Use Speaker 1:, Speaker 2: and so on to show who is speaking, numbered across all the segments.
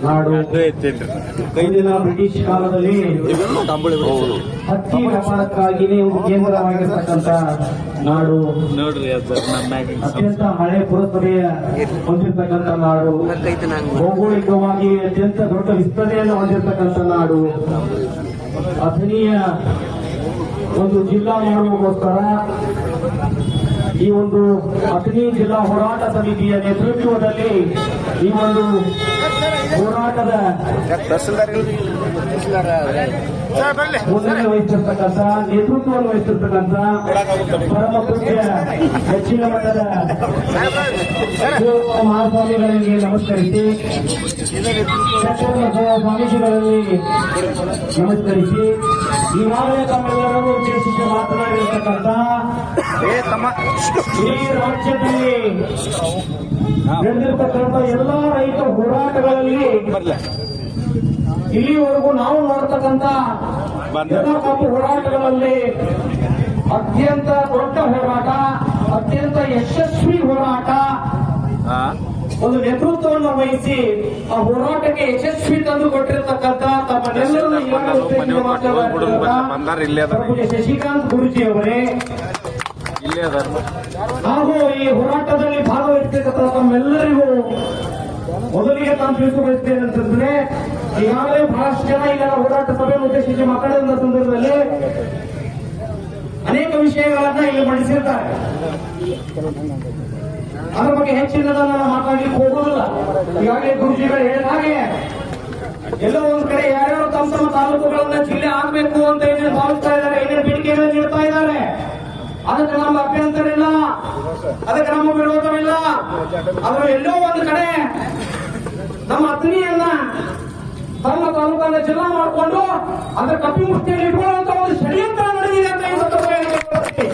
Speaker 1: ನಾಡು ಕೈದಿನ British ಕಾಲದಲ್ಲಿ ಹತ್ತಿ ವ್ಯಾಪಾರಕ್ಕಾಗಿಯೇ ಒಂದು ಕೇಂದ್ರವಾಗಿರ್ತಕ್ಕಂಥ ನಾಡು. ಅತ್ಯಂತ ಮಳೆ ಪುರಸ್ಪರೆಯ ಹೊಂದಿರತಕ್ಕಂಥ ನಾಡು, ಭೌಗೋಳಿಕವಾಗಿ ಅತ್ಯಂತ ದೊಡ್ಡ ವಿಸ್ತರಣೆಯನ್ನು ಹೊಂದಿರತಕ್ಕಂಥ ನಾಡು. ಅಥಣಿಯ ಒಂದು ಜಿಲ್ಲಾ ಮಾಡುವಗೋಸ್ಕರ ಈ ಒಂದು ಅಥಣಿ ಜಿಲ್ಲಾ ಹೋರಾಟ ಸಮಿತಿಯ ನೇತೃತ್ವದಲ್ಲಿ ಈ ಒಂದು ಹೋರಾಟದ ಮುಂದೆ ವಹಿಸಿರ್ತಕ್ಕಂಥ ನೇತೃತ್ವವನ್ನು ವಹಿಸಿರ್ತಕ್ಕಂಥ ಪರಮ ಪೂಜ್ಯ ಹೆಚ್ಚಿನ ಮಟ್ಟದ ಮಹಾಸ್ವಾಮಿಗಳಿಗೆ ನಮಸ್ಕರಿಸಿ, ಸ್ವಾಮೀಜಿಗಳಲ್ಲಿ ನಮಸ್ಕರಿಸಿ, ಈಗಾಗಲೇ ತಮ್ಮೆಲ್ಲರೂ ಉದ್ದೇಶಿಸಿ ಮಾತನಾಡಿರ್ತಕ್ಕಂಥ ಈ ರಾಜ್ಯದಲ್ಲಿ ನಡೆದಿರ್ತಕ್ಕಂಥ ಎಲ್ಲಾ ರೈತ ಹೋರಾಟಗಳಲ್ಲಿ ಇಲ್ಲಿವರೆಗೂ ನಾವು ನೋಡ್ತಕ್ಕಂಥ ಎಲ್ಲ ಕಾಪು ಹೋರಾಟಗಳಲ್ಲಿ ಅತ್ಯಂತ ದೊಡ್ಡ ಹೋರಾಟ, ಅತ್ಯಂತ ಯಶಸ್ವಿ ಹೋರಾಟ, ಒಂದು ನೇತೃತ್ವವನ್ನು ವಹಿಸಿ ಆ ಹೋರಾಟಕ್ಕೆ ಯಶಸ್ವಿ ತಂದು ಕೊಟ್ಟಿರತಕ್ಕಂಥ ತಮ್ಮನ್ನೆಲ್ಲರೂ ಶಶಿಕಾಂತ್ ಗುರುಜಿ ಅವರೇ ಹಾಗೂ ಈ ಹೋರಾಟದಲ್ಲಿ ಭಾಗವಹಿಸತಕ್ಕಂಥ ತಮ್ಮೆಲ್ಲರಿಗೂ ಮೊದಲಿಗೆ ತಾನು ತಿಳಿಸಿಕೊಳ್ಳುತ್ತೇನೆ ಅಂತಂದ್ರೆ, ಈಗಾಗಲೇ ಬಹಳಷ್ಟು ಜನ ಈಗ ಹೋರಾಟ ಸಭೆಯನ್ನು ಉದ್ದೇಶಿಸಿ ಮಾತಾಡಿದ ಸಂದರ್ಭದಲ್ಲಿ ಅನೇಕ ವಿಷಯಗಳನ್ನ ಇಲ್ಲಿ ಮಂಡಿಸಿರ್ತಾರೆ. ಅದರ ಬಗ್ಗೆ ಹೆಚ್ಚಿನ ನಾನು ಮಾತಾಡಲಿಕ್ಕೆ ಹೋಗುವುದಿಲ್ಲ. ಈಗಾಗಲೇ ಗುರುಜಿಗಳು ಹೇಳಿದ ಹಾಗೆ ಎಲ್ಲೋ ಒಂದ್ ಕಡೆ ಯಾರ್ಯಾರು ತಮ್ಮ ತಮ್ಮ ತಾಲೂಕುಗಳನ್ನ ಜಿಲ್ಲೆ ಆಗ್ಬೇಕು ಅಂತ ಏನೇನು ಭಾವಿಸ್ತಾ ಇದ್ದಾರೆ, ಏನೇನು ಬೇಡಿಕೆಗಳನ್ನು ನೀಡ್ತಾ ಇದ್ದಾರೆ, ಅದಕ್ಕೆ ನಮ್ಮ ಅಭ್ಯಂತರ ಇಲ್ಲ, ಅದಕ್ಕೆ ನಮ್ಮ ವಿರೋಧವಿಲ್ಲ. ಆದ್ರೆ ಎಲ್ಲೋ ಒಂದು ಕಡೆ ನಮ್ಮ ಅಥಣಿಯನ್ನ ತಮ್ಮ ತಾಲೂಕನ್ನ ಜಿಲ್ಲಾ ಮಾಡಿಕೊಂಡು ಅದರ ಕಪ್ಪಿ ಮುಷ್ಟಿಯಲ್ಲಿ ಇಟ್ಕೊಳ್ಳುವಂತ ಒಂದು ಷಡ್ಯಂತ್ರ ನಡೆದಿದೆ ಅಂತ ಈ ಸಂದರ್ಭದಲ್ಲಿ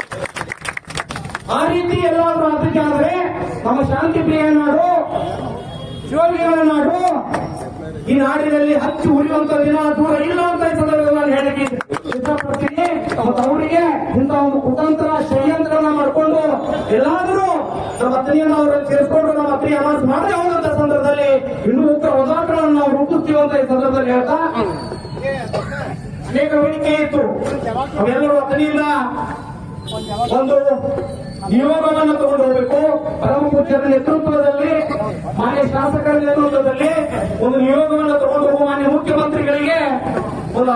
Speaker 1: ಆ ರೀತಿ ಎಲ್ಲಾದ್ರೂ ಅದಕ್ಕೆ ಆದ್ರೆ ನಮ್ಮ ಶಾಂತಿ ಪ್ರಿಯ ನಾಡು, ಶಿವಲಿಂಗನ ನಾಡು, ಈ ನಾಡಿನಲ್ಲಿ ಹಚ್ಚಿ ಉರಿಯುವಂತ ದಿನ ದೂರ ಇಲ್ಲ ಅಂತ ಈ ಸಂದರ್ಭದಲ್ಲಿ ನಾನು ಹೇಳಿಕೆ ಇಷ್ಟಪಡ್ತೀನಿ. ಮತ್ತು ಅವರಿಗೆ ಇಂಥ ಒಂದು ಕುತಂತ್ರ ಷಡ್ಯಂತ್ರವನ್ನ ಮಾಡಿಕೊಂಡು ಎಲ್ಲಾದರೂ ನಮ್ಮ ಅಥಣಿಯನ್ನು ಅವರಲ್ಲಿ ಸೇರಿಸಿಕೊಂಡು ನಮ್ಮ ಅಥಣಿ ಅನಾನ್ಸ್ ಮಾಡದೆ ಹೋದಂತ ಸಂದರ್ಭದಲ್ಲಿ ಇನ್ನೂ ಉತ್ತರ ಹೋರಾಟಗಳನ್ನು ನಾವು ರೂಪಿಸ್ತೀವಿ ಅಂತ ಈ ಸಂದರ್ಭದಲ್ಲಿ ಹೇಳ್ತಾ ಅನೇಕ ಬೇಡಿಕೆ ಇತ್ತು. ಅವೆಲ್ಲರೂ ಅಥಣಿಯಿಂದ ಒಂದು ನಿಯೋಗವನ್ನು ತಗೊಂಡು ಹೋಗಬೇಕು. ಪರಮ ಪೂಜ್ಯರ ನೇತೃತ್ವದಲ್ಲಿ, ಮಾನ್ಯ ಶಾಸಕರ ನೇತೃತ್ವದಲ್ಲಿ ಒಂದು ನಿಯೋಗವನ್ನು ತಗೊಂಡು ಹೋಗುವ ಮಾನ್ಯ ಮುಖ್ಯಮಂತ್ರಿಗಳಿಗೆ ಒಂದು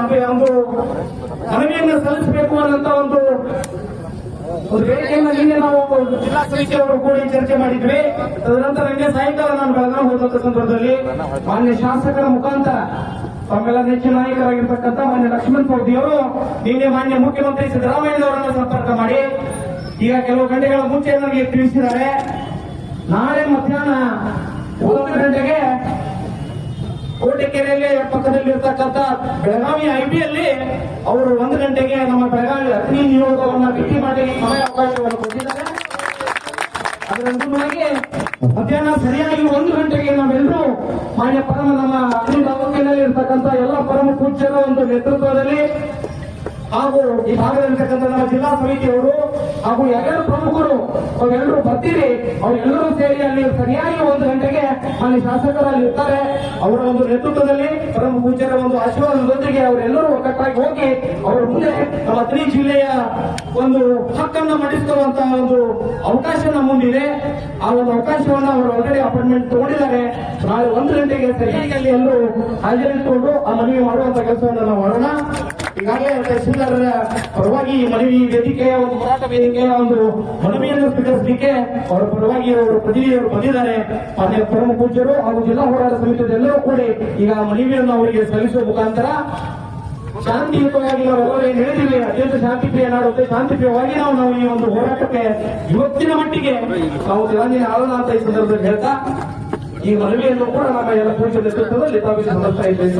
Speaker 1: ಮನವಿಯನ್ನು ಸಲ್ಲಿಸಬೇಕು ಅನ್ನೋಂತ ಒಂದು ಬೇಡಿಕೆಯನ್ನು ನಿನ್ನೆ ನಾವು ಜಿಲ್ಲಾ ಸಮಿತಿಯವರು ಕೂಡಿ ಚರ್ಚೆ ಮಾಡಿದ್ವಿ. ತದನಂತರ ನಿನ್ನೆ ಸಾಯಂಕಾಲ ನಾನು ಬೆಳಗಾವಿ ಹೋದಂತ ಸಂದರ್ಭದಲ್ಲಿ ಮಾನ್ಯ ಶಾಸಕರ ಮುಖಾಂತರ ತಮ್ಮೆಲ್ಲ ನೆಚ್ಚಿನ ನಾಯಕರಾಗಿರ್ತಕ್ಕಂಥ ಮಾನ್ಯ ಲಕ್ಷ್ಮಣ್ ಸವದಿಯವರು ನಿನ್ನೆ ಮಾನ್ಯ ಮುಖ್ಯಮಂತ್ರಿ ಸಿದ್ದರಾಮಯ್ಯನವರನ್ನು ಸಂಪರ್ಕ ಮಾಡಿ ಈಗ ಕೆಲವು ಗಂಟೆಗಳ ಮುಂಚೆ ನನಗೆ ತಿಳಿಸಿದ್ದಾರೆ, ನಾಳೆ ಮಧ್ಯಾಹ್ನ 1 ಗಂಟೆಗೆ ಕೋಟೆಕೆರೆಯಲ್ಲಿ ಪಕ್ಕದಲ್ಲಿ ಇರ್ತಕ್ಕಂಥ ಬೆಳಗಾವಿ ಐಬಿಯಲ್ಲಿ ಅವರು 1 ಗಂಟೆಗೆ ನಮ್ಮ ಬೆಳಗಾವಿ ಅಥಣಿ ನಿಯೋಗವನ್ನು ಭೇಟಿ ಮಾಡಿ ಸಮಯ ಅವಕಾಶವನ್ನು ಕೊಟ್ಟಿದ್ದಾರೆ. ಅದರಂದು ನನಗೆ ಮಧ್ಯಾಹ್ನ ಸರಿಯಾಗಿ 1 ಗಂಟೆಗೆ ನಾವೆಲ್ಲರೂ ಮಾನ್ಯ ನಮ್ಮ ಅಥಣಿ ತಾಲೂಕಿನಲ್ಲಿ ಇರ್ತಕ್ಕಂಥ ಎಲ್ಲ ಪರಮ ಪೂಜ್ಯರ ಒಂದು ನೇತೃತ್ವದಲ್ಲಿ ಹಾಗೂ ಈ ಭಾಗದಲ್ಲಿರ್ತಕ್ಕಂಥ ನಮ್ಮ ಜಿಲ್ಲಾ ಸಮಿತಿಯವರು ಹಾಗೂ ಯಾರ್ಯಾರು ಪ್ರಮುಖರು ಅವರೆಲ್ಲರೂ ಬರ್ತೀರಿ, ಅವರೆಲ್ಲರೂ ಸೇರಿ ಅಲ್ಲಿ ಸರಿಯಾಗಿ 1 ಗಂಟೆಗೆ ಅಲ್ಲಿ ಶಾಸಕರಲ್ಲಿ ಇರ್ತಾರೆ. ಅವರ ಒಂದು ನೇತೃತ್ವದಲ್ಲಿ ಪರಮ ಪೂಜ್ಯರ ಒಂದು ಆಶೀರ್ವಾದದೊಂದಿಗೆ ಅವರೆಲ್ಲರೂ ಒಗ್ಗಟ್ಟಾಗಿ ಹೋಗಿ ಅವರ ಮುಂದೆ ನಮ್ಮ ಅಥಣಿ ಜಿಲ್ಲೆಯ ಒಂದು ಹಕ್ಕನ್ನು ಮಂಡಿಸುವಂತಹ ಒಂದು ಅವಕಾಶ ನಮ್ಮ ಮುಂದಿದೆ. ಆ ಒಂದು ಅವಕಾಶವನ್ನು ಅವರು ಆಲ್ರೆಡಿ ಅಪಾಯಿಂಟ್ಮೆಂಟ್ ತಗೊಂಡಿದ್ದಾರೆ. ನಾಳೆ 1 ಗಂಟೆಗೆ ಸರಿಯಾಗಿ ಅಲ್ಲಿ ಎಲ್ಲರೂ ಹಾಜರಿಟ್ಟುಕೊಂಡು ಆ ಮನವಿ ಮಾಡುವಂತ ಕೆಲಸವನ್ನು ನಾವು ಮಾಡೋಣ. ಈಗಾಗಲೇ ತಹಸೀಲ್ದಾರರ ಪರವಾಗಿ ಮನವಿ ವೇದಿಕೆಯ ಒಂದು ಹೋರಾಟ ವೇದಿಕೆಯ ಒಂದು ಮನವಿಯನ್ನು ಸ್ವೀಕರಿಸಲಿಕ್ಕೆ ಅವರ ಪರವಾಗಿ ಅವರು ಪ್ರತಿನಿಧಿಯವರು ಬಂದಿದ್ದಾರೆ. ಮಾನ್ಯ ಪರಮ ಪೂಜ್ಯರು ಹಾಗೂ ಜಿಲ್ಲಾ ಹೋರಾಟ ಸಮಿತಿಯೆಲ್ಲರೂ ಕೂಡಿ ಈಗ ಮನವಿಯನ್ನು ಅವರಿಗೆ ಸಲ್ಲಿಸುವ ಮುಖಾಂತರ ಶಾಂತಿಯುತವಾಗಿ ನಾವೆಲ್ಲರೂ ಏನು ಹೇಳಿದ್ದೀವಿ, ಅತ್ಯಂತ ಶಾಂತಿಪ್ರಿಯ ನಾಡು, ಶಾಂತಿಪ್ರಿಯವಾಗಿ ನಾವು ಈ ಒಂದು ಹೋರಾಟಕ್ಕೆ ಇವತ್ತಿನ ಮಟ್ಟಿಗೆ ನಾವು ತಿರಂಜಿನ ಆಳೋಣ ಅಂತ ಈ ಸಂದರ್ಭದಲ್ಲಿ ಹೇಳ್ತಾ ಈ ಮನವಿಯನ್ನು ಕೂಡ ನಮ್ಮ ಎಲ್ಲ ಪೂಜ್ಯ ನೇತೃತ್ವದಲ್ಲಿ ತಾವಿಗೆ ಸಮರ್ಥ ಇದ್ದೇವೆ.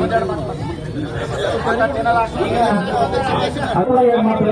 Speaker 1: ಅಥವಾ ಏನು ಮಾತ್ರ